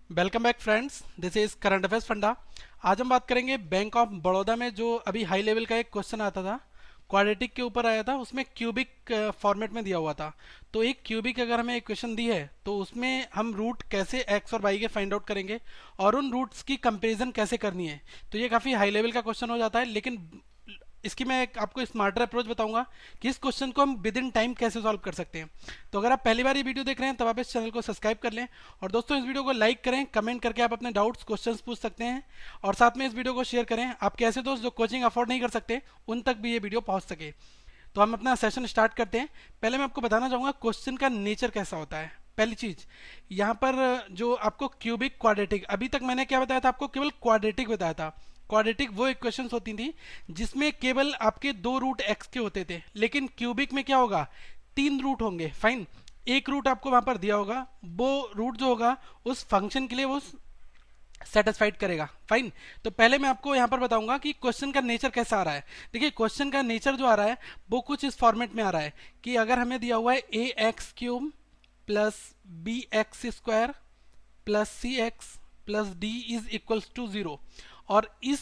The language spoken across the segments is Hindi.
Welcome back friends, this is current affairs funda. आज हम बात करेंगे बैंक ऑफ बड़ौदा में जो अभी हाई लेवल का एक क्वेश्चन आता था, क्वाड्रेटिक के ऊपर आया था। उसमें क्यूबिक फॉर्मेट में दिया हुआ था। तो एक क्यूबिक अगर हमें इक्वेशन दी है तो उसमें हम रूट कैसे एक्स और वाई के फाइंड आउट करेंगे और उन रूट्स की कंपेरिजन कैसे करनी है। तो ये काफ़ी हाई लेवल का क्वेश्चन हो जाता है, लेकिन इसकी मैं आपको स्मार्टर अप्रोच बताऊंगा कि इस क्वेश्चन को हम विद इन टाइम कैसे सॉल्व कर सकते हैं। तो अगर आप पहली बार ये वीडियो देख रहे हैं तब आप इस चैनल को सब्सक्राइब कर लें और दोस्तों इस वीडियो को लाइक करें, कमेंट करके आप अपने डाउट्स क्वेश्चंस पूछ सकते हैं और साथ में इस वीडियो को शेयर करें। आपके ऐसे दोस्त जो कोचिंग अफोर्ड नहीं कर सकते उन तक भी ये वीडियो पहुंच सके। तो हम अपना सेशन स्टार्ट करते हैं। पहले मैं आपको बताना चाहूँगा क्वेश्चन का नेचर कैसा होता है। पहली चीज यहाँ पर जो आपको क्यूबिक क्वाड्रेटिक, अभी तक मैंने क्या बताया था आपको, केवल क्वाड्रेटिक बताया था। क्वाड्रेटिक वो इक्वेशंस होती थी जिसमें केवल आपके दो रूट एक्स के होते थे, लेकिन क्यूबिक में क्या होगा, तीन रूट होंगे। फाइन, एक रूट आपको वहां पर दिया होगा, वो रूट जो होगा उस फंक्शन के लिए वो सेटिस्फाइड करेगा। फाइन, तो पहले मैं आपको यहां पर बताऊंगा कि क्वेश्चन का नेचर कैसा आ रहा है। देखिए क्वेश्चन का नेचर जो आ रहा है वो कुछ इस फॉर्मेट में आ रहा है कि अगर हमें दिया हुआ है A X cube plus B X square plus C X plus D is equals to zero, और इस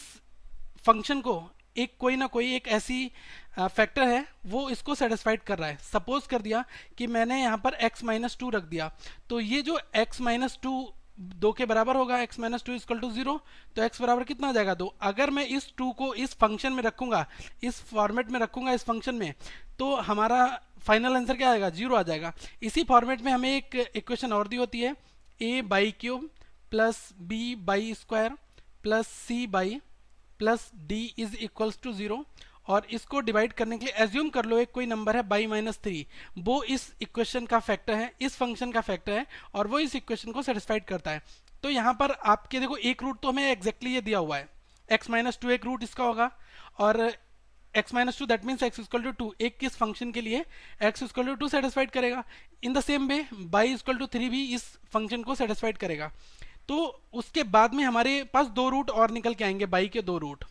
फंक्शन को एक कोई ना कोई एक ऐसी फैक्टर है वो इसको सेटिस्फाइड कर रहा है। सपोज कर दिया कि मैंने यहाँ पर x माइनस टू रख दिया, तो ये जो x माइनस टू दो के बराबर होगा, x minus two equal to zero, तो x बराबर कितना आ जाएगा, दो। अगर मैं इस टू को इस फंक्शन में रखूंगा, इस फॉर्मेट में रखूंगा इस फंक्शन में, तो हमारा फाइनल आंसर क्या आएगा, जीरो आ जाएगा। इसी फॉर्मेट में हमें एक इक्वेशन और दी होती है, a by cube plus B by square plus C by plus D is equals to zero, और इसको डिवाइड करने के लिए एज्यूम कर लो एक कोई नंबर है बाई माइनस थ्री, वो इस इक्वेशन का फैक्टर है, इस फंक्शन का फैक्टर है, और वो इस इक्वेशन को सेटिस्फाइड करता है। तो यहाँ पर आपके देखो एक रूट तो हमें एग्जैक्टली ये दिया हुआ है, एक्स माइनस टू एक रूट इसका होगा, और X minus two that means X equal to two, एक किस फंक्शन के लिए X equal to two satisfied करेगा। In the same way by equal to three भी इस फंक्शन को सेटिस्फाइड करेगा। तो उसके बाद में हमारे पास दो रूट और निकल के आएंगे, बाई के दो रूट,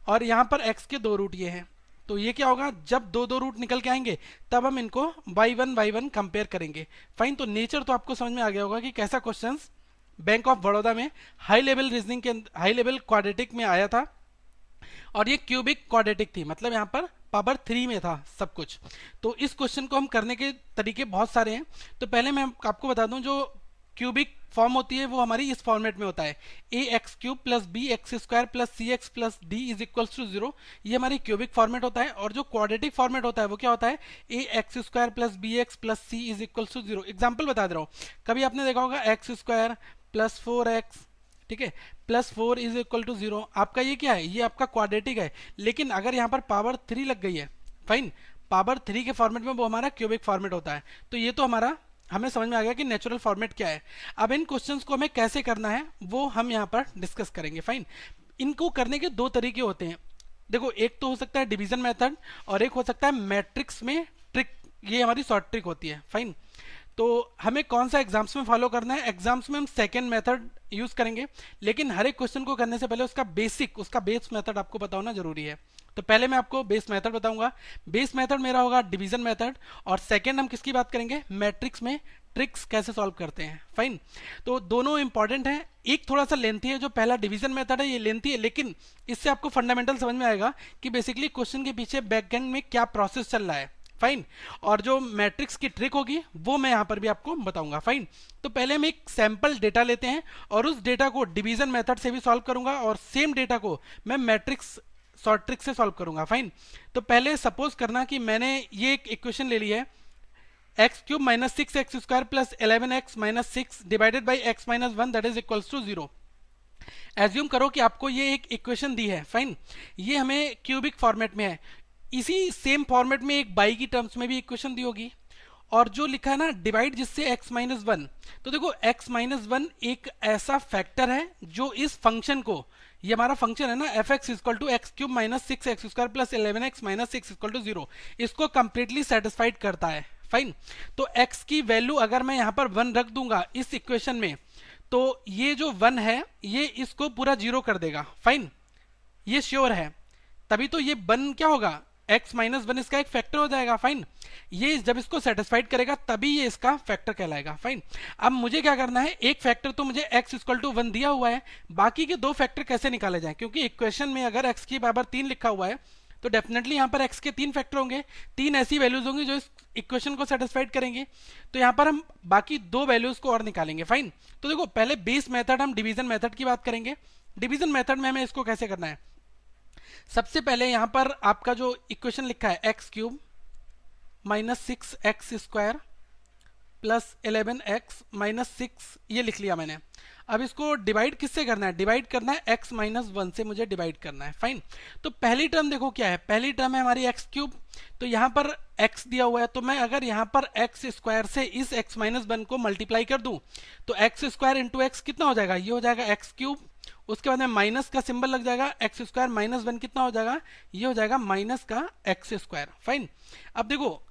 और यहाँ पर x के दो रूट ये हैं। तो ये क्या होगा, जब दो दो रूट निकल के आएंगे तब हम इनको बाई वन कंपेयर करेंगे। फाइन, तो नेचर तो आपको समझ में आ गया होगा कि कैसा क्वेश्चंस बैंक ऑफ बड़ौदा में हाई लेवल रीजनिंग के हाई लेवल क्वाड्रेटिक में आया था, और ये क्यूबिक क्वाड्रेटिक थी, मतलब यहाँ पर पावर थ्री में था सब कुछ। तो इस क्वेश्चन को हम करने के तरीके बहुत सारे हैं। तो पहले मैं आपको बता दूं, जो क्यूबिक फॉर्म होती है वो हमारी इस फॉर्मेट में होता है, A X cube plus B X square plus C X plus D is equals to zero, ये हमारी क्यूबिक फॉर्मेट होता है। और जो क्वाड्रेटिक फॉर्मेट होता है वो क्या होता है, A X square plus B X plus C is equals to zero. Example बता दे रहा हूँ, कभी आपने देखा होगा X square plus four X, ठीक है, plus four is equal to zero, आपका ये क्या है, ये आपका क्वाड्रेटिक है। लेकिन अगर यहाँ पर पावर थ्री लग गई है, फाइन, पावर थ्री के फॉर्मेट में वो हमारा क्यूबिक फॉर्मेट होता है। तो ये तो हमारा हमें समझ में आ गया कि नेचुरल फॉर्मेट क्या है। अब इन क्वेश्चंस को हमें कैसे करना है वो हम यहाँ पर डिस्कस करेंगे। फाइन, इनको करने के दो तरीके होते हैं। देखो, एक तो हो सकता है डिवीजन मेथड और एक हो सकता है मैट्रिक्स में ट्रिक, ये हमारी शॉर्ट ट्रिक होती है। फाइन, तो हमें कौन सा एग्जाम्स में फॉलो करना है, एग्जाम्स में हम सेकेंड मेथड यूज करेंगे, लेकिन हर एक क्वेश्चन को करने से पहले उसका बेसिक, उसका बेस मेथड आपको पता होना जरूरी है। तो पहले मैं आपको बेस मेथड बताऊंगा। बेस मेथड मेरा होगा डिवीजन मेथड, और सेकेंड हम किसकी बात करेंगे, मैट्रिक्स में ट्रिक्स कैसे सॉल्व करते हैं। फाइन, तो दोनों इंपॉर्टेंट है। एक थोड़ा सा लेंथी है, जो पहला डिवीजन मेथड है ये लेंथी है, लेकिन इससे आपको फंडामेंटल समझ में आएगा कि बेसिकली क्वेश्चन के पीछे बैकएंड में क्या प्रोसेस चल रहा है। फाइन, और जो मैट्रिक्स की ट्रिक होगी वो मैं यहां पर भी आपको बताऊंगा। फाइन, तो पहले हम एक सैंपल डेटा लेते हैं और उस डेटा को डिवीजन मेथड से भी सॉल्व करूंगा, और सेम डेटा को मैं मैट्रिक्स शॉर्ट ट्रिक से सॉल्व करूंगा। फाइन, तो पहले सपोज करना कि मैंने ये एक इक्वेशन ले ली है, X cube minus six X square plus 11x minus six divided by X minus one that is equals to zero. Assume करो कि आपको ये एक इक्वेशन दी है। फाइन, ये हमें क्यूबिक फॉर्मेट में है, इसी सेम फॉर्मेट में एक बाई की टर्म्स में भी इक्वेशन दी होगी, और जो लिखा है ना डिवाइड जिससे x माइनस वन, तो देखो x माइनस वन एक ऐसा फैक्टर है जो इस फंक्शन को, ये हमारा फंक्शन है ना F X equal to X cube minus six X square plus 11x minus six equal to zero, इसको कंप्लीटली सेटिस्फाइड करता है। फाइन, तो x की वैल्यू अगर मैं यहाँ पर वन रख दूंगा इस इक्वेशन में, तो ये जो वन है ये इसको पूरा जीरो कर देगा। फाइन, ये श्योर है, तभी तो ये वन क्या होगा, x माइनस वन इसका एक फैक्टर हो जाएगा। फाइन, ये जब इसको सेटिस्फाइड करेगा तभी ये इसका फैक्टर कहलाएगा। फाइन, अब मुझे क्या करना है, एक फैक्टर तो मुझे x इक्वल टू 1 दिया हुआ है, बाकी के दो फैक्टर कैसे निकाले जाएं, क्योंकि इक्वेशन में अगर x की पावर 3 लिखा हुआ है तो डेफिनेटली यहाँ पर x के 3 फैक्टर होंगे, 3 ऐसी वैल्यूज होंगी जो इस इक्वेशन को सेटिस्फाइड करेंगे। तो यहाँ पर हम बाकी दो वैल्यूज को और निकालेंगे। फाइन, तो देखो पहले बेस मेथड, हम डिवीजन मेथड की बात करेंगे। डिवीजन मेथड में हमें इसको कैसे करना है, सबसे पहले यहां पर आपका जो इक्वेशन लिखा है X cube minus 6x square plus 11x minus 6, ये लिख लिया मैंने। अब इसको डिवाइड किससे करना है, डिवाइड करना है x माइनस 1 से मुझे डिवाइड करना है। फाइन, तो पहली टर्म देखो क्या है, पहली टर्म है हमारी एक्स क्यूब, तो यहाँ पर x दिया हुआ है, तो मैं अगर यहाँ पर x स्क्वायर से इस x माइनस 1 को मल्टीप्लाई कर दूं तो x स्क्वायर इंटू एक्स कितना हो जाएगा, ये हो जाएगा एक्स क्यूब, उसके बाद में माइनस का सिंबल लग जाएगा, एक्स स्क्वायर माइनस 1 कितना हो जाएगा, ये हो जाएगा माइनस का एक्स स्क्वायर। फाइन, अब देखो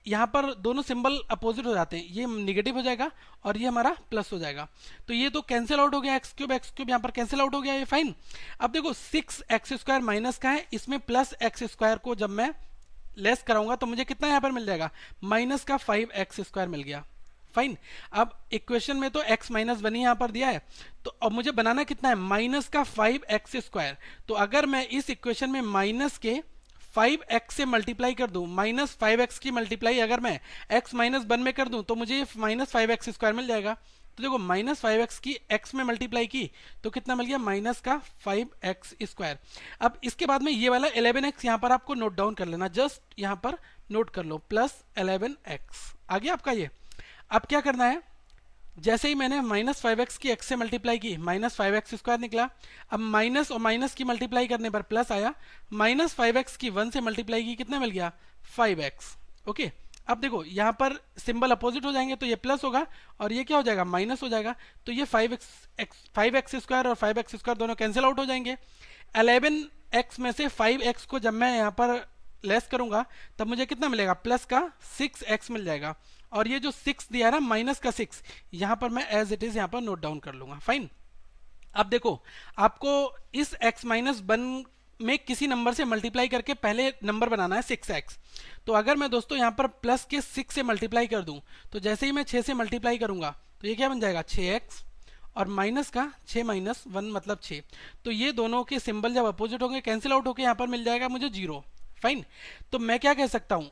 यहाँ पर दोनों सिंबल अपोजिट हो जाते हैं, ये निगेटिव हो जाएगा और ये हमारा प्लस हो जाएगा, तो ये तो कैंसिल आउट हो गया, एक्स क्यूब यहाँ पर कैंसिल आउट हो गया ये। फाइन, अब देखो 6x स्क्वायर माइनस का है, इसमें प्लस एक्स स्क्वायर को जब मैं लेस कराऊंगा तो मुझे कितना यहाँ पर मिल जाएगा, माइनस का 5x स्क्वायर मिल गया। फाइन, अब इक्वेशन में तो x माइनस 1 ही यहाँ पर दिया है, तो अब मुझे बनाना कितना है, माइनस का 5x स्क्वायर। तो अगर मैं इस इक्वेशन में माइनस के 5x से मल्टीप्लाई कर दूं, माइनस 5x की मल्टीप्लाई अगर मैं x माइनस 1 में कर दूं तो मुझे माइनस 5x स्क्वायर मिल जाएगा। तो देखो माइनस 5x की x में मल्टीप्लाई की तो कितना मिल गया, माइनस का 5x स्क्वायर। अब इसके बाद में ये वाला 11x यहाँ पर आपको नोट डाउन कर लेना, जस्ट यहाँ पर नोट कर लो, प्लस 11x आ गया आपका ये। अब क्या करना है, जैसे ही मैंने माइनस 5x की x से मल्टीप्लाई की, माइनस 5x स्क्वायर निकला। अब माइनस और माइनस की मल्टीप्लाई करने पर प्लस आया, माइनस 5x की 1 से मल्टीप्लाई की कितना मिल गया, 5x। ओके, अब देखो यहाँ पर सिंबल अपोजिट हो जाएंगे, तो ये प्लस होगा और ये क्या हो जाएगा, माइनस हो जाएगा, तो ये 5x स्क्वायर और 5x स्क्वायर दोनों कैंसिल आउट हो जाएंगे। 11x में से 5x को जब मैं यहाँ पर लेस करूंगा तब मुझे कितना मिलेगा, प्लस का 6x मिल जाएगा, और ये जो 6 दिया है ना, माइनस का 6, यहां पर मैं एज इट इज यहां पर नोट डाउन कर लूंगा। फाइन, अब देखो आपको इस x माइनस 1 में किसी नंबर से मल्टीप्लाई करके पहले नंबर बनाना है 6x। तो अगर मैं दोस्तों यहां पर प्लस के 6 से मल्टीप्लाई कर दूं तो जैसे ही मैं 6 से मल्टीप्लाई करूंगा तो ये क्या बन जाएगा, 6x, और माइनस का 6 माइनस 1 मतलब 6, तो ये दोनों के सिंबल जब अपोजिट होंगे कैंसिल आउट होकर यहां पर मिल जाएगा मुझे 0। फाइन, तो मैं क्या कह सकता हूं,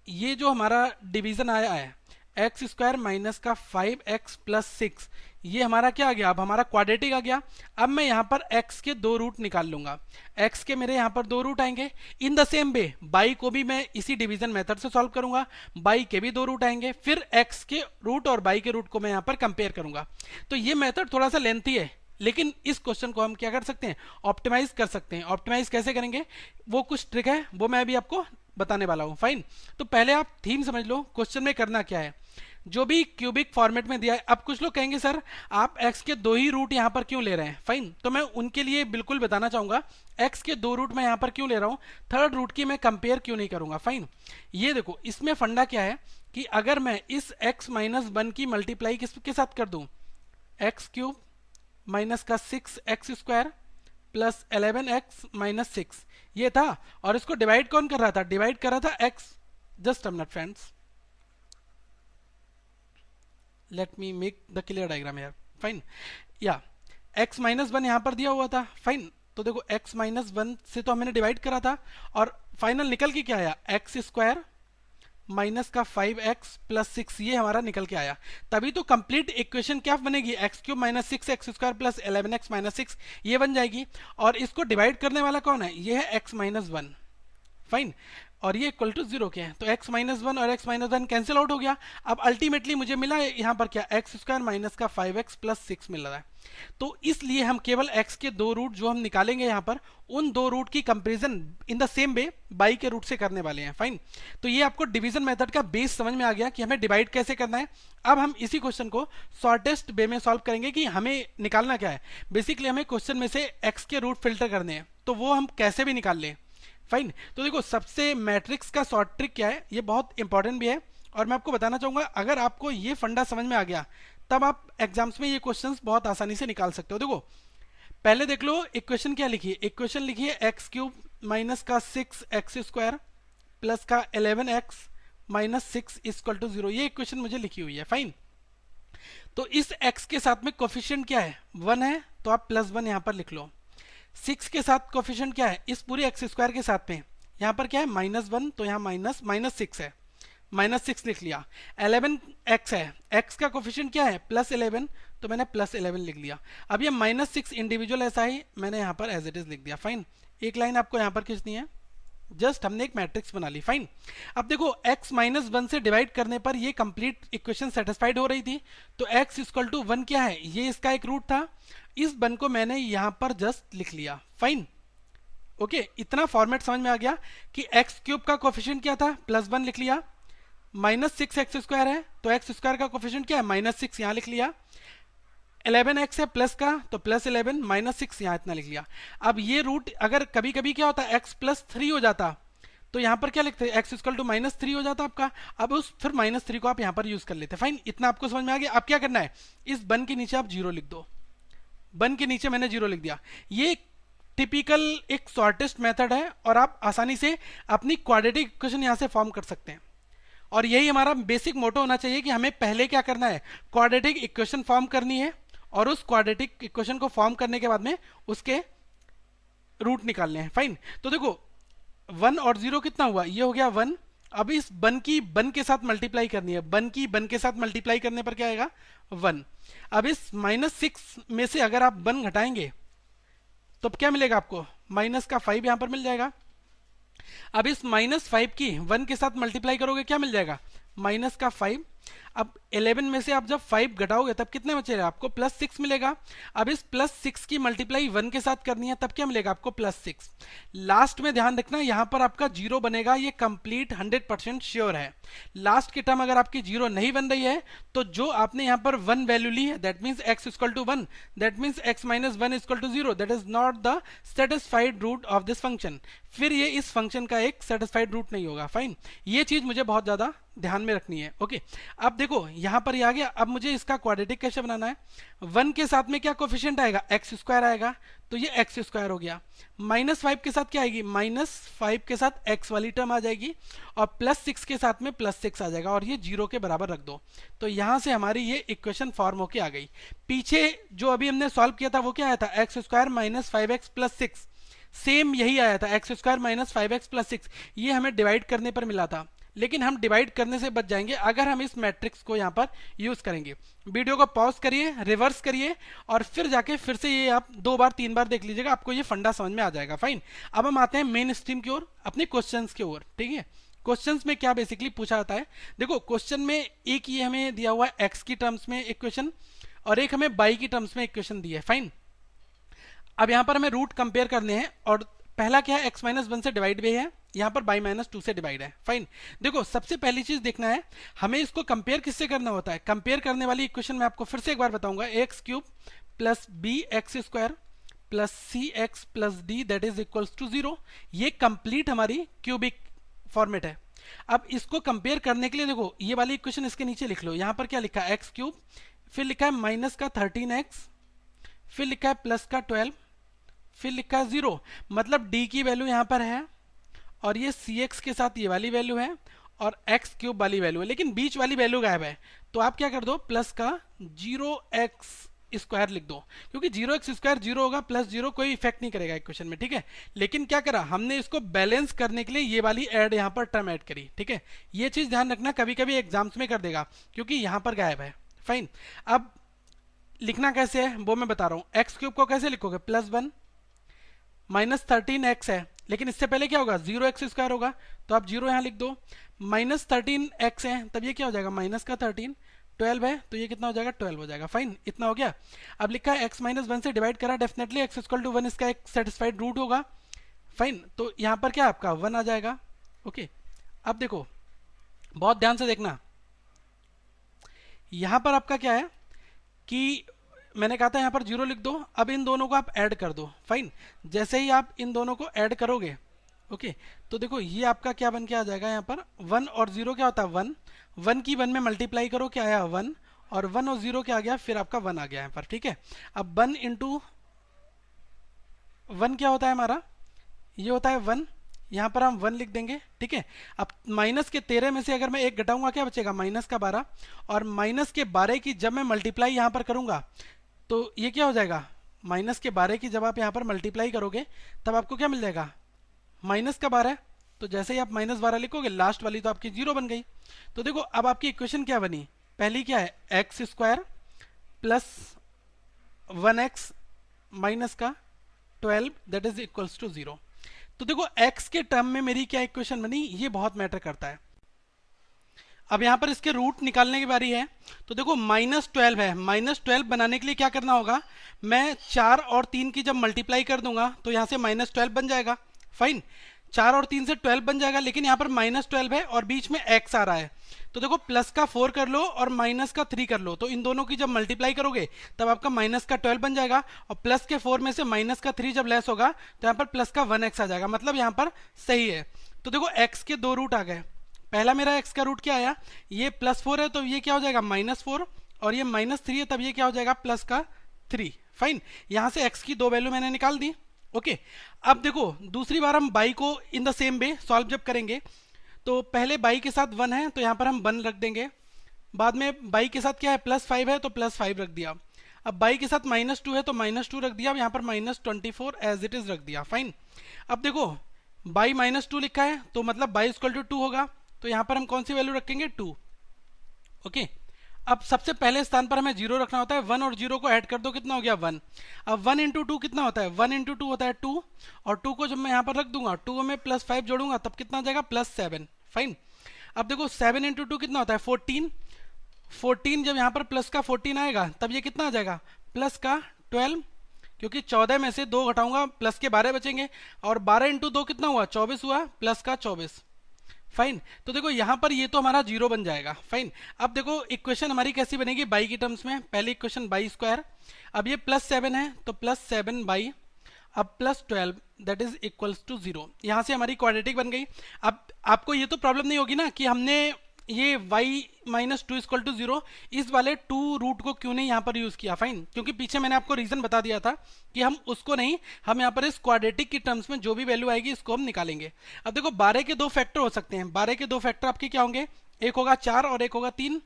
ये जो हमारा डिवीजन आया है एक्स स्क्वायर माइनस का 5x प्लस 6, ये हमारा क्या आ गया, अब हमारा क्वाड्रेटिक आ गया। अब मैं यहाँ पर x के दो रूट निकाल लूंगा, x के मेरे यहाँ पर दो रूट आएंगे। इन द सेम वे बाई को भी मैं इसी डिवीजन मेथड से सॉल्व करूंगा, बाई के भी दो रूट आएंगे, फिर x के रूट और बाई के रूट को मैं यहाँ पर कंपेयर करूंगा। तो ये मेथड थोड़ा सा लेंथी है, लेकिन इस क्वेश्चन को हम क्या कर सकते हैं, ऑप्टिमाइज कर सकते हैं। ऑप्टिमाइज कैसे करेंगे, वो कुछ ट्रिक है, वो मैं अभी आपको बताने वाला हूं। फाइन, तो पहले आप थीम समझ लो, क्वेश्चन में करना क्या है, जो भी क्यूबिक फॉर्मेट में दिया है। अब कुछ लोग कहेंगे सर आप x के दो ही रूट यहां पर क्यों ले रहे हैं, फाइन, तो मैं उनके लिए बिल्कुल बताना चाहूंगा x के दो रूट मैं यहां पर क्यों ले रहा हूं, थर्ड रूट की मैं कंपेयर क्यों नहीं करूंगा। फाइन, ये देखो इसमें फंडा क्या है कि अगर मैं इस x माइनस 1 की मल्टीप्लाई किसके साथ कर दूं, एक्स क्यूब माइनस का 6x square plus 11x minus 6, ये था, और इसको डिवाइड कौन कर रहा था, डिवाइड कर रहा था x। Just a minute friends, let me make the clear diagram यार। फाइन, या x माइनस 1 यहां पर दिया हुआ था। फाइन, तो देखो x माइनस 1 से तो हमने डिवाइड करा था, और फाइनल निकल के क्या आया, एक्स स्क्वायर माइनस का 5x प्लस 6, ये हमारा निकल के आया। तभी तो कंप्लीट इक्वेशन क्या बनेगी, x cube minus 6x square plus 11x minus 6, ये बन जाएगी। और इसको डिवाइड करने वाला कौन है, ये है x माइनस 1। फाइन, और ये इक्वल टू 0 के हैं, तो x माइनस 1 और x माइनस 1 कैंसिल आउट हो गया। अब अल्टीमेटली मुझे मिला यहाँ पर क्या, एक्स स्क्वायर माइनस का 5x प्लस 6 मिल रहा है। तो इसलिए हम केवल x के दो रूट जो हम निकालेंगे यहाँ पर, उन दो रूट की comparison in the same way by के रूट से करने वाले हैं। फाइन, तो ये आपको डिवीजन मेथड का बेस समझ में आ गया कि हमें डिवाइड कैसे करना है। अब हम इसी क्वेश्चन को शॉर्टेस्ट वे में सॉल्व करेंगे कि हमें निकालना क्या है। बेसिकली हमें क्वेश्चन में से x के रूट फिल्टर करने हैं, तो वो हम कैसे भी निकाल लें। फाइन, तो देखो सबसे मैट्रिक्स का शॉर्ट ट्रिक क्या है, ये बहुत इंपॉर्टेंट भी है, और मैं आपको बताना चाहूंगा अगर आपको ये फंडा समझ में आ गया तब आप एग्जाम्स में ये क्वेश्चंस बहुत आसानी से निकाल सकते हो। देखो पहले देख लो इक्वेशन क्या लिखी है, इक्वेशन लिखी है एक्स क्यूब माइनस का 6x² प्लस का 11x माइनस 6 इक्वल टू 0, ये इक्वेशन मुझे लिखी हुई है। फाइन, तो इस x के साथ में कोफिशिएंट क्या है, 1 है, तो आप +1 यहाँ पर लिख लो। 6 के साथ कोफिशिएंट क्या है, इस पूरी x² के साथ में यहाँ पर क्या है -1, तो यहाँ -6 है, -6 लिख लिया। 11x है, x का कोफिशिएंट क्या है +11, तो मैंने +11 लिख लिया। अब ये -6 इंडिविजुअल ऐसा ही मैंने यहाँ पर एज इट इज लिख दिया। फाइन, एक लाइन आपको यहाँ पर खींचनी है, जस्ट हमने एक मैट्रिक्स बना ली। फाइन, अब देखो x -1 से डिवाइड करने पर ये कंप्लीट इक्वेशन सेटिस्फाइड हो रही थी, तो x इक्वल टू 1 क्या है, ये इसका एक रूट था, इस 1 को मैंने यहां पर जस्ट लिख लिया। फाइन, ओके, इतना फॉर्मेट समझ में आ गया कि x³ का कोफिशिएंट क्या था, +1 लिख लिया, -6x² है, तो x² का कोफिशिएंट क्या है, -6, यहां लिख लिया। 11x है प्लस का, तो +11 -6 यहाँ इतना लिख लिया। अब ये रूट अगर कभी कभी क्या होता है x+3 हो जाता, तो यहाँ पर क्या लिखते हैं, x इक्वल टू -3 हो जाता आपका। अब उस फिर -3 को आप यहाँ पर यूज कर लेते। फाइन, इतना आपको समझ में आ गया। अब क्या करना है, इस 1 के नीचे आप 0 लिख दो, 1 के नीचे मैंने 0 लिख दिया। ये टिपिकल एक शॉर्टेस्ट मेथड है और आप आसानी से अपनी क्वाड्रेटिक इक्वेशन यहाँ से फॉर्म कर सकते हैं। और यही हमारा बेसिक मोटो होना चाहिए कि हमें पहले क्या करना है, क्वाड्रेटिक इक्वेशन फॉर्म करनी है, और उस क्वाड्रेटिक इक्वेशन को फॉर्म करने के बाद में उसके रूट निकालने हैं। फाइन, तो देखो 1 और 0 कितना हुआ, ये हो गया 1। अब इस 1 की 1 के साथ मल्टीप्लाई करनी है, 1 की 1 के साथ मल्टीप्लाई करने पर क्या आएगा, 1। अब इस -6 में से अगर आप 1 घटाएंगे तो क्या मिलेगा आपको, माइनस का 5 यहां पर मिल जाएगा। अब इस -5 की 1 के साथ मल्टीप्लाई करोगे, क्या मिल जाएगा, माइनस का 5। अब 11 में से आप जब 5 घटाओगे तब कितने बचेगा, आपको +6 मिलेगा। अब इस +6 की मल्टीप्लाई 1 के साथ करनी है, तब क्या मिलेगा आपको, +6। लास्ट में ध्यान रखना, यहां पर आपका 0 बनेगा, ये कंप्लीट 100% श्योर है। लास्ट की टर्म अगर आपकी 0 नहीं बन रही है, तो जो आपने यहां पर 1 वैल्यू ली है, that means x equal to 1, that means x - 1 equal to 0, that is not the satisfied root of this function. फिर ये इस फंक्शन का एक सेटिस्फाइड रूट नहीं होगा। फाइन, ये चीज मुझे बहुत ज्यादा ध्यान में रखनी है। ओके, अब देखो यहां पर ये आ गया। अब मुझे इसका क्वाड्रेटिक कैसे बनाना है, 1 के साथ में क्या कोफिशिएंट आएगा, x² आएगा, तो ये x² हो गया। -5 के साथ क्या आएगी, -5 के साथ x वाली टर्म आ जाएगी, और +6 के साथ में +6 आ जाएगा, और ये 0 के बराबर रख दो। तो यहां से हमारी ये इक्वेशन फॉर्म होके आ गई। पीछे जो अभी हमने सॉल्व किया था वो क्या आया था, x² - 5x + 6, सेम यही आया था, x² - 5x + 6। ये हमें डिवाइड करने पर मिला था, लेकिन हम डिवाइड करने से बच जाएंगे अगर हम इस मैट्रिक्स को यहाँ पर यूज करेंगे। वीडियो को पॉज करिए, रिवर्स करिए, और फिर जाके फिर से ये आप 2 बार 3 बार देख लीजिएगा, आपको ये फंडा समझ में आ जाएगा। फाइन, अब हम आते हैं मेन स्ट्रीम की ओर, अपने क्वेश्चंस की ओर। ठीक है, क्वेश्चंस में क्या बेसिकली पूछा जाता है, देखो क्वेश्चन में एक ये हमें दिया हुआ है एक्स की टर्म्स में इक्वेशन, और एक हमें बाई की टर्म्स में इक्वेशन दी है। फाइन, अब यहाँ पर हमें रूट कंपेयर करने हैं, और पहला क्या है, x - 1 से डिवाइड भी है, यहाँ पर y - 2 से डिवाइड है। फाइन, देखो सबसे पहली चीज देखना है हमें इसको कंपेयर किससे करना होता है। कंपेयर करने वाली इक्वेशन मैं आपको फिर से एक बार बताऊंगा, ax³ + bx² + cx + d that is equals to 0। ये कंप्लीट हमारी क्यूबिक फॉर्मेट है। अब इसको कंपेयर करने के लिए देखो ये वाली इक्वेशन इसके नीचे लिख लो। यहाँ पर क्या लिखा है, x³, फिर लिखा है -13x, फिर लिखा है +12, फिर लिखा है 0, मतलब d की वैल्यू यहाँ पर है, और ये cx के साथ ये वाली वैल्यू है, और x³ वाली वैल्यू है, लेकिन बीच वाली वैल्यू गायब है। तो आप क्या कर दो, प्लस का 0x² लिख दो, क्योंकि 0x² 0 होगा, +0 कोई इफेक्ट नहीं करेगा इक्वेशन में। ठीक है, लेकिन क्या करा हमने, इसको बैलेंस करने के लिए ये वाली ऐड यहाँ पर टर्म ऐड करी। ठीक है, ये चीज ध्यान रखना, कभी कभी एग्जाम्स में कर देगा, क्योंकि यहाँ पर गायब है। फाइन, अब लिखना कैसे है वो मैं बता रहा हूँ। x³ को कैसे लिखोगे, +1, -13x है, लेकिन इससे पहले क्या होगा, 0x² होगा, तो आप 0 यहाँ लिख दो। -13x है, तब ये क्या हो जाएगा, -13, 12 है, तो ये कितना हो जाएगा, 12 हो जाएगा। फाइन, इतना हो गया। अब लिखा है x - 1 से डिवाइड करा, डेफिनेटली x = 1 इसका एक सेटिस्फाइड रूट होगा। फाइन, तो यहाँ पर क्या आपका 1 आ जाएगा। ओके, अब देखो बहुत ध्यान से देखना, यहाँ पर आपका क्या है कि मैंने कहा था यहाँ पर 0 लिख दो। अब इन दोनों को आप ऐड कर दो। फाइन, जैसे ही आप इन दोनों को ऐड करोगे, ओके, तो देखो ये आपका क्या बन के आ जाएगा, यहाँ पर 1 और 0 क्या होता है, 1, 1 की 1 में मल्टीप्लाई करो, क्या आया 1, और 1 और 0 क्या आ गया, फिर आपका 1 आ गया यहाँ पर। ठीक है, अब 1 × 1 क्या होता है हमारा, ये होता है 1, यहाँ पर हम 1 लिख देंगे, ठीक है। अब माइनस के 13 में से अगर मैं 1 घटाऊंगा क्या बचेगा, माइनस का 12, और माइनस के 12 की जब मैं मल्टीप्लाई यहाँ पर करूंगा तो ये क्या हो जाएगा, माइनस के 12 की जब आप यहाँ पर मल्टीप्लाई करोगे तब आपको क्या मिल जाएगा, माइनस का 12। तो जैसे ही आप -12 लिखोगे, लास्ट वाली तो आपकी 0 बन गई। तो देखो अब आपकी इक्वेशन क्या बनी, पहली क्या है, x square plus 1x minus का 12 दैट इज इक्वल्स टू 0। तो देखो x के टर्म में मेरी क्या इक्वेशन बनी, ये बहुत मैटर करता है। अब यहां पर इसके रूट निकालने की बारी है। तो देखो -12 है, -12 बनाने के लिए क्या करना होगा, मैं 4 और 3 की जब मल्टीप्लाई कर दूंगा तो यहां से -12 बन जाएगा, फाइन। 4 और 3 से 12 बन जाएगा, लेकिन यहाँ पर -12 है और बीच में x आ रहा है। तो देखो प्लस का 4 कर लो और माइनस का 3 कर लो, तो इन दोनों की जब मल्टीप्लाई करोगे तब आपका माइनस का 12 बन जाएगा, और प्लस के 4 में से माइनस का 3 जब लेस होगा तो यहाँ पर प्लस का 1x आ जाएगा, मतलब यहाँ पर सही है। तो देखो x के 2 रूट आ गए, पहला मेरा x का रूट क्या आया, ये +4 है तो ये क्या हो जाएगा -4, और ये -3 है तब ये क्या हो जाएगा प्लस का 3, फाइन। यहां से x की 2 वैल्यू मैंने निकाल दी, ओके। अब देखो दूसरी बार हम बाई को इन द सेम वे सॉल्व जब करेंगे, तो पहले बाई के साथ 1 है तो यहाँ पर हम 1 रख देंगे, बाद में बाई के साथ क्या है +5 है तो +5 रख दिया, अब बाई के साथ -2 है तो -2 रख दिया, अब यहाँ पर -24 एज इट इज रख दिया, फाइन। अब देखो बाई -2 लिखा है तो मतलब बाई इक्वल टू 2 होगा, तो यहाँ पर हम कौन सी वैल्यू रखेंगे 2, ओके। अब सबसे पहले स्थान पर हमें 0 रखना होता है, 1 और 0 को ऐड कर दो कितना हो गया 1। अब 1 इंटू 2 कितना होता है, 1 इंटू 2 होता है 2, और 2 को जब मैं यहाँ पर रख दूंगा 2 में +5 जोड़ूंगा तब कितना आ जाएगा +7, फाइन। अब देखो 7 इंटू 2 कितना होता है 14, 14 जब यहाँ पर प्लस का 14 आएगा तब ये कितना आ जाएगा प्लस का 12, क्योंकि 14 में से 2 घटाऊंगा प्लस के 12 बचेंगे, और 12 इंटू 2 कितना हुआ 24 हुआ, प्लस का 24, फाइन। तो देखो यहां पर ये तो हमारा 0 बन जाएगा, फाइन। अब देखो इक्वेशन हमारी कैसी बनेगी बाई की टर्म्स में, पहली इक्वेशन बाई स्क्वायर, अब ये +7 है तो +7 बाई, अब +12 दैट इज इक्वल्स टू 0, यहां से हमारी क्वाड्रेटिक बन गई। अब आपको ये तो प्रॉब्लम नहीं होगी ना कि हमने ये y -2 इक्वल टू 0 इस वाले 2 रूट को क्यों नहीं यहाँ पर यूज किया, फाइन, क्योंकि पीछे मैंने आपको रीजन बता दिया था कि हम उसको नहीं, हम यहाँ पर इस क्वाड्रेटिक की टर्म्स में जो भी वैल्यू आएगी इसको हम निकालेंगे। अब देखो 12 के 2 फैक्टर हो सकते हैं, 12 के 2 फैक्टर आपके क्या होंगे, एक होगा 4 और एक होगा 3,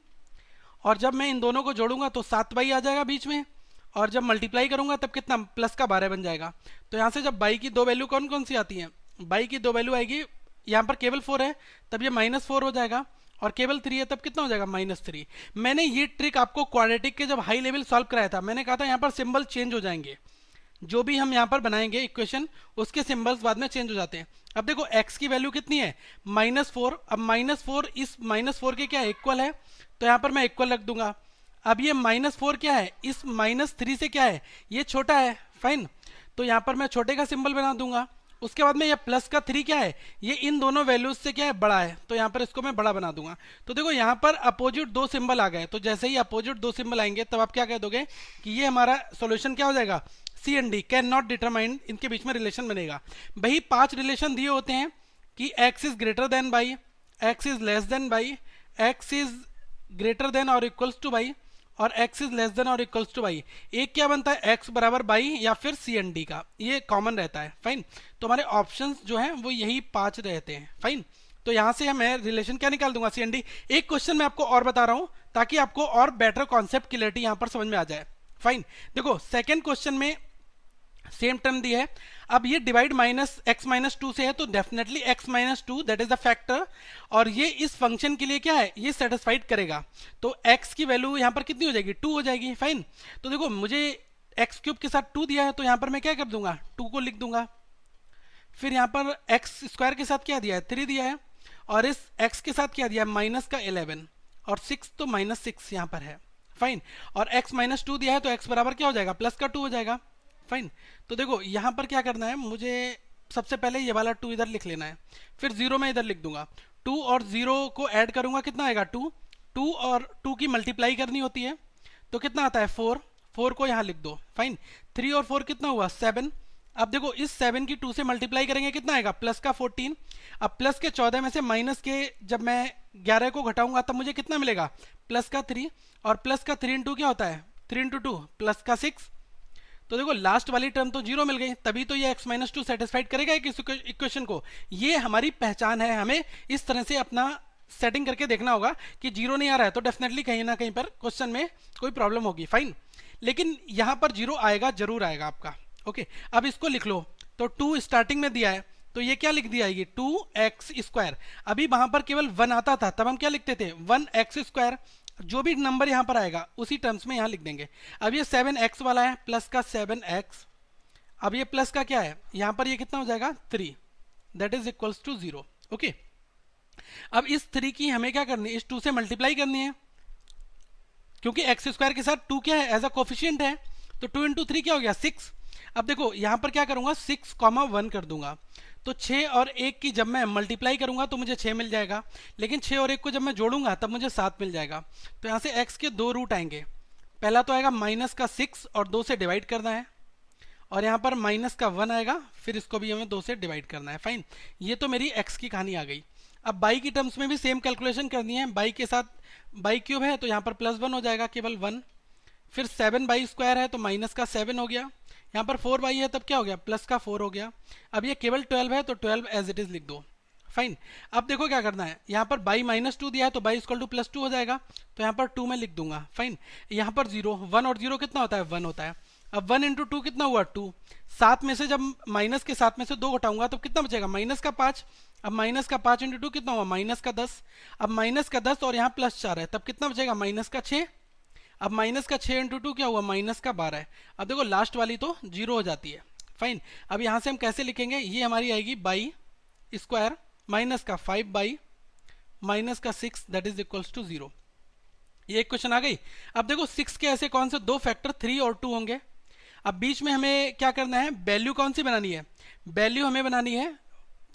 और जब मैं इन दोनों को जोड़ूंगा तो 7y आ जाएगा बीच में, और जब मल्टीप्लाई करूंगा तब कितना प्लस का 12 बन जाएगा। तो यहाँ से जब बाई की 2 वैल्यू कौन कौन सी आती हैं, बाई की 2 वैल्यू आएगी, यहाँ पर केवल 4 है तब ये -4 हो जाएगा, और केवल 3 है तब कितना हो जाएगा -3। मैंने ये ट्रिक आपको क्वाड्रेटिक के जब हाई लेवल सॉल्व कराया था, मैंने कहा था यहाँ पर सिंबल चेंज हो जाएंगे, जो भी हम यहाँ पर बनाएंगे इक्वेशन उसके सिंबल्स बाद में चेंज हो जाते हैं। अब देखो x की वैल्यू कितनी है -4, अब -4 इस -4 के क्या इक्वल है, तो यहाँ पर मैं इक्वल रख दूंगा। अब ये -4 क्या है, इस -3 से क्या है, ये छोटा है, फाइन, तो यहाँ पर मैं छोटे का सिंबल बना दूंगा। उसके बाद में ये प्लस का 3 क्या है, ये इन दोनों वैल्यूज से क्या है बड़ा है, तो यहाँ पर इसको मैं बड़ा बना दूंगा। तो देखो यहाँ पर अपोजिट 2 सिंबल आ गए, तो जैसे ही अपोजिट 2 सिंबल आएंगे तब आप क्या कह दोगे कि ये हमारा सॉल्यूशन क्या हो जाएगा, C and D can not determine, इनके बीच में रिलेशन बनेगा। भाई 5 रिलेशन दिए होते हैं कि x is greater than by, x is less than by, x is greater than और इक्वल्स टू बाई, और x इज लेस देन और इक्वल्स टू बाई। एक क्या बनता है x बराबर बाई या फिर सी एंड डी का, ये कॉमन रहता है, फाइन। तो हमारे ऑप्शंस जो हैं वो यही 5 रहते हैं, फाइन। तो यहां से मैं रिलेशन क्या निकाल दूंगा, सी एंड डी। एक क्वेश्चन मैं आपको और बता रहा हूं ताकि आपको और बेटर कॉन्सेप्ट क्लियरिटी यहां पर समझ में आ जाए, फाइन। देखो सेकेंड क्वेश्चन में सेम टर्म दी है, अब ये डिवाइड -(x-2) से है तो definitely x-2 that is the factor, और ये इस फंक्शन के लिए क्या है, ये सेटिस्फाइड करेगा। तो x की वैल्यू यहाँ पर कितनी हो जाएगी 2 हो जाएगी, फाइन। तो देखो मुझे x³ के साथ 2 दिया है तो यहाँ पर मैं क्या कर दूंगा 2 को लिख दूंगा, फिर यहाँ पर x² के साथ क्या दिया है 3 दिया है, और इस x के साथ क्या दिया है -11, और 6 तो -6 यहाँ पर है, फाइन। और x-2 दिया है तो x बराबर क्या हो जाएगा प्लस का 2 हो जाएगा, फाइन। तो देखो यहाँ पर क्या करना है, मुझे सबसे पहले ये वाला 2 इधर लिख लेना है, फिर 0 में इधर लिख दूंगा, 2 और 0 को ऐड करूंगा कितना आएगा 2, 2 और 2 की मल्टीप्लाई करनी होती है तो कितना आता है 4, 4 को यहाँ लिख दो, फाइन। 3 और 4 कितना हुआ 7। अब देखो इस 7 की 2 से मल्टीप्लाई करेंगे कितना आएगा प्लस का 14, अब प्लस के 14 में से माइनस के जब मैं 11 को घटाऊंगा तब मुझे कितना मिलेगा प्लस का 3, और प्लस का 3 इंटू क्या होता है 3 इंटू 2 प्लस का 6, तो देखो लास्ट वाली टर्म तो जीरो मिल गई, तभी तो ये x-2 सेटिस्फाइड करेगा इस इक्वेशन को। ये हमारी पहचान है, हमें इस तरह से अपना सेटिंग करके देखना होगा कि जीरो नहीं आ रहा है तो डेफिनेटली कहीं ना कहीं पर क्वेश्चन में कोई प्रॉब्लम होगी, फाइन। लेकिन यहां पर जीरो आएगा, जरूर आएगा आपका। ओके, अब इसको लिख लो। तो 2 स्टार्टिंग में दिया है तो ये क्या लिख दिया है, 2x²। अभी वहां पर केवल 1 आता था, तब हम क्या लिखते थे, 1x²। जो भी नंबर यहां पर आएगा उसी टर्म्स में यहां लिख देंगे। अब ये 7x वाला है, प्लस का 7x। अब ये प्लस का क्या है, यहां पर ये कितना हो जाएगा, 3, that is equals to 0। Okay, अब इस 3 की हमें क्या करनी है, इस 2 से मल्टीप्लाई करनी है, क्योंकि x² के साथ 2 क्या है, एज अ कोफिशिएंट है। तो 2 इंटू 3 क्या हो गया, 6। अब देखो यहां पर क्या करूंगा, 6,1 कर दूंगा। तो 6 और 1 की जब मैं मल्टीप्लाई करूंगा तो मुझे 6 मिल जाएगा, लेकिन 6 और 1 को जब मैं जोड़ूंगा तब मुझे 7 मिल जाएगा। तो यहां से x के 2 रूट आएंगे। पहला तो आएगा माइनस का 6 और 2 से डिवाइड करना है, और यहाँ पर माइनस का 1 आएगा, फिर इसको भी हमें 2 से डिवाइड करना है, फाइन। ये तो मेरी x की कहानी आ गई। अब बाई की टर्म्स में भी सेम कैलकुलेशन करनी है। बाई के साथ बाई क्यूब है तो यहाँ पर +1 हो जाएगा, केवल 1। फिर 7/² है तो माइनस का 7 हो गया। यहाँ पर 4 है तब क्या हो गया, प्लस का 4 हो गया। अब ये केवल 12 है तो 12 एज इट इज लिख दो, फाइन। अब देखो क्या करना है, यहाँ पर बाई -2 दिया है तो बाई = +2 हो जाएगा, तो यहाँ पर 2 में लिख दूंगा, फाइन। यहाँ पर 0, 1 और 0 कितना होता है, 1 होता है। अब 1 इंटू 2 कितना हुआ, 2। 7 में से जब माइनस के 7 में से 2 घटाऊंगा तो कितना बचेगा, -5। अब -5 इंटू 2 कितना हुआ, -10। अब -10 और यहाँ +4 है तब कितना बचेगा, -6। अब -6 इंटू 2 क्या हुआ, -12। अब देखो लास्ट वाली तो 0 हो जाती है, फाइन। अब यहाँ से हम कैसे लिखेंगे, ये हमारी आएगी by square -5 -6 that is equals to 0। ये एक क्वेश्चन आ गई। अब देखो 6 के ऐसे कौन से दो फैक्टर 3 और 2 होंगे। अब बीच में हमें क्या करना है, वैल्यू कौन सी बनानी है, वैल्यू हमें बनानी है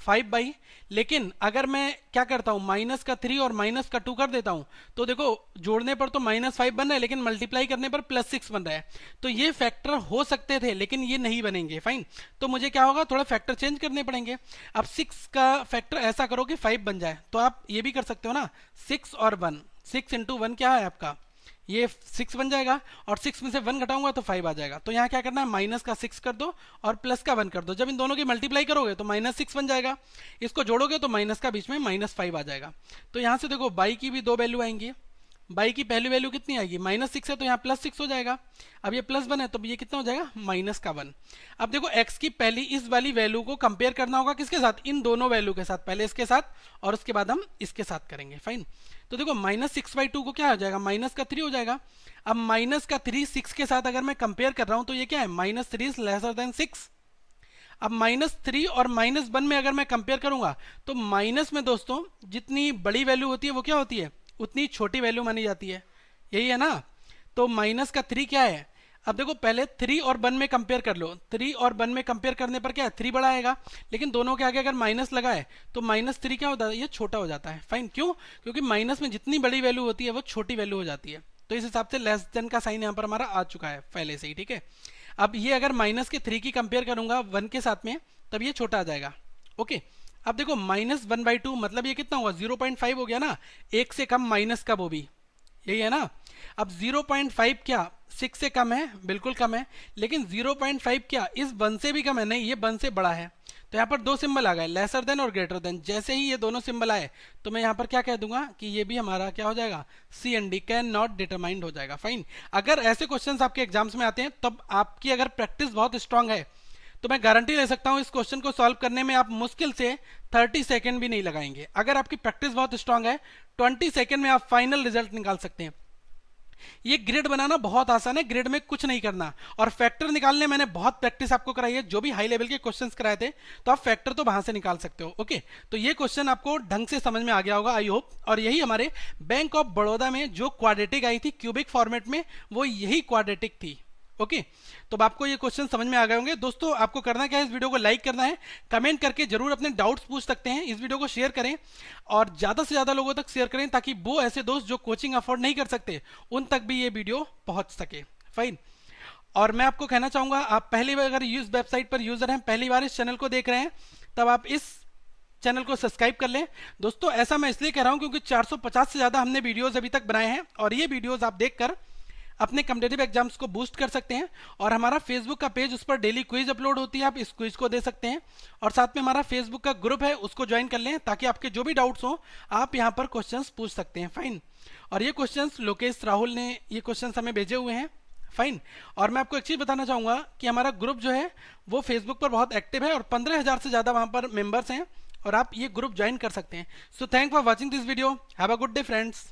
5/। लेकिन अगर मैं क्या करता हूं, -3 और -2 कर देता हूं तो देखो जोड़ने पर तो -5 बन रहा है, लेकिन मल्टीप्लाई करने पर +6 बन रहा है। तो ये फैक्टर हो सकते थे लेकिन ये नहीं बनेंगे, फाइन। तो मुझे क्या होगा, थोड़ा फैक्टर चेंज करने पड़ेंगे। अब 6 का फैक्टर ऐसा करो कि 5 बन जाए, तो आप ये भी कर सकते हो ना, 6 और 1, 6 इंटू 1 क्या है आपका, ये 6 बन जाएगा, और 6 में से 1 घटाऊंगा तो 5 आ जाएगा। तो यहाँ क्या करना है, -6 कर दो और +1 कर दो। जब इन दोनों की मल्टीप्लाई करोगे तो -6 बन जाएगा, इसको जोड़ोगे तो माइनस का बीच में -5 आ जाएगा। तो यहाँ से देखो बाई की भी 2 वैल्यू आएंगी। बाई की पहली वैल्यू कितनी आएगी, -6 है तो यहाँ +6 हो जाएगा। अब ये +1 है तो ये कितना हो जाएगा, -1। अब देखो x की पहली इस वाली वैल्यू को कंपेयर करना होगा किसके साथ, इन दोनों वैल्यू के साथ, पहले इसके साथ और उसके बाद हम इसके साथ करेंगे, फाइन। तो देखो -6/2 को क्या हो जाएगा, -3 हो जाएगा। अब -3 6 के साथ अगर मैं कंपेयर कर रहा हूं तो ये क्या है, -3 इज लेसर देन 6। अब -3 और -1 में अगर मैं कंपेयर करूंगा तो माइनस में दोस्तों जितनी बड़ी वैल्यू होती है वो क्या होती है, उतनी छोटी वैल्यू मानी जाती है, यही है ना। तो -3 क्या है, अब देखो पहले 3 और 1 में कंपेयर कर लो। 3 और 1 में कंपेयर करने पर क्या है, 3 बड़ा आएगा, लेकिन दोनों के आगे अगर माइनस लगा है तो -3 क्या होता है, ये छोटा हो जाता है, फाइन। क्यों, क्योंकि माइनस में जितनी बड़ी वैल्यू होती है वो छोटी वैल्यू हो जाती है। तो इस हिसाब से लेस देन का साइन यहाँ पर हमारा आ चुका है पहले से ही, ठीक है। अब ये अगर -3 की कंपेयर करूंगा 1 के साथ में तब ये छोटा आ जाएगा, ओके। अब देखो -1/2 मतलब ये कितना हुआ, 0.5 हो गया ना, 1 से कम माइनस का वो भी, यही है ना। अब 0.5 क्या 6 से कम है, बिल्कुल कम है, लेकिन 0.5 क्या इस 1 से भी कम है, नहीं ये 1 से बड़ा है। तो यहाँ पर दो सिंबल आ गए, लेसर देन और ग्रेटर देन। जैसे ही ये दोनों सिंबल आए तो मैं यहाँ पर क्या कह दूंगा कि ये भी हमारा क्या हो जाएगा, C and D, can not determined हो जाएगा, फाइन। अगर ऐसे क्वेश्चंस आपके एग्जाम्स में आते हैं तब आपकी अगर प्रैक्टिस बहुत स्ट्रांग है तो मैं गारंटी ले सकता हूं इस क्वेश्चन को सॉल्व करने में आप मुश्किल से 30 सेकंड भी नहीं लगाएंगे। अगर आपकी प्रैक्टिस बहुत स्ट्रांग है 20 सेकंड में आप फाइनल रिजल्ट निकाल सकते हैं। ये ग्रिड बनाना बहुत आसान है, ग्रिड में कुछ नहीं करना, और फैक्टर निकालने मैंने बहुत प्रैक्टिस आपको कराई है, जो भी हाई लेवल के क्वेश्चंस कराए थे तो आप फैक्टर तो वहां से निकाल सकते हो, ओके। तो ये क्वेश्चन आपको ढंग से समझ में आ गया होगा, आई होप। और यही हमारे बैंक ऑफ बड़ौदा में जो क्वाड्रेटिक आई थी क्यूबिक फॉर्मेट में, वो यही क्वाड्रेटिक थी, ओके। तो आपको ये क्वेश्चन समझ में आ गए होंगे। दोस्तों आपको करना क्या है, इस वीडियो को लाइक करना है, कमेंट करके जरूर अपने डाउट्स पूछ सकते हैं, इस वीडियो को शेयर करें और ज्यादा से ज्यादा लोगों तक शेयर करें ताकि वो ऐसे दोस्त जो कोचिंग अफोर्ड नहीं कर सकते उन तक भी ये वीडियो पहुंच सके, फाइन। और मैं आपको कहना चाहूंगा, आप पहली बार अगर इस वेबसाइट पर यूजर हैं, पहली बार इस चैनल को देख रहे हैं, तब आप इस चैनल को सब्सक्राइब कर लें। दोस्तों ऐसा मैं इसलिए कह रहा हूं क्योंकि 450 से ज्यादा हमने वीडियोस अभी तक बनाए हैं और ये वीडियोस आप देखकर अपने कम्पिटेटिव एग्जाम्स को बूस्ट कर सकते हैं। और हमारा फेसबुक का पेज, उस पर डेली क्विज अपलोड होती है, आप इस क्विज को दे सकते हैं। और साथ में हमारा फेसबुक का ग्रुप है, उसको ज्वाइन कर लें ताकि आपके जो भी डाउट्स हो आप यहाँ पर क्वेश्चंस पूछ सकते हैं। फाइन। और ये क्वेश्चंस लोकेश राहुल ने ये क्वेश्चंस हमें भेजे हुए हैं। फाइन। और मैं आपको एक चीज़ बताना चाहूँगा कि हमारा ग्रुप जो है वो फेसबुक पर बहुत एक्टिव है और 15,000 से ज़्यादा वहाँ पर मेंबर्स हैं और आप ये ग्रुप ज्वाइन कर सकते हैं। So thank for watching this video. Have a good day friends.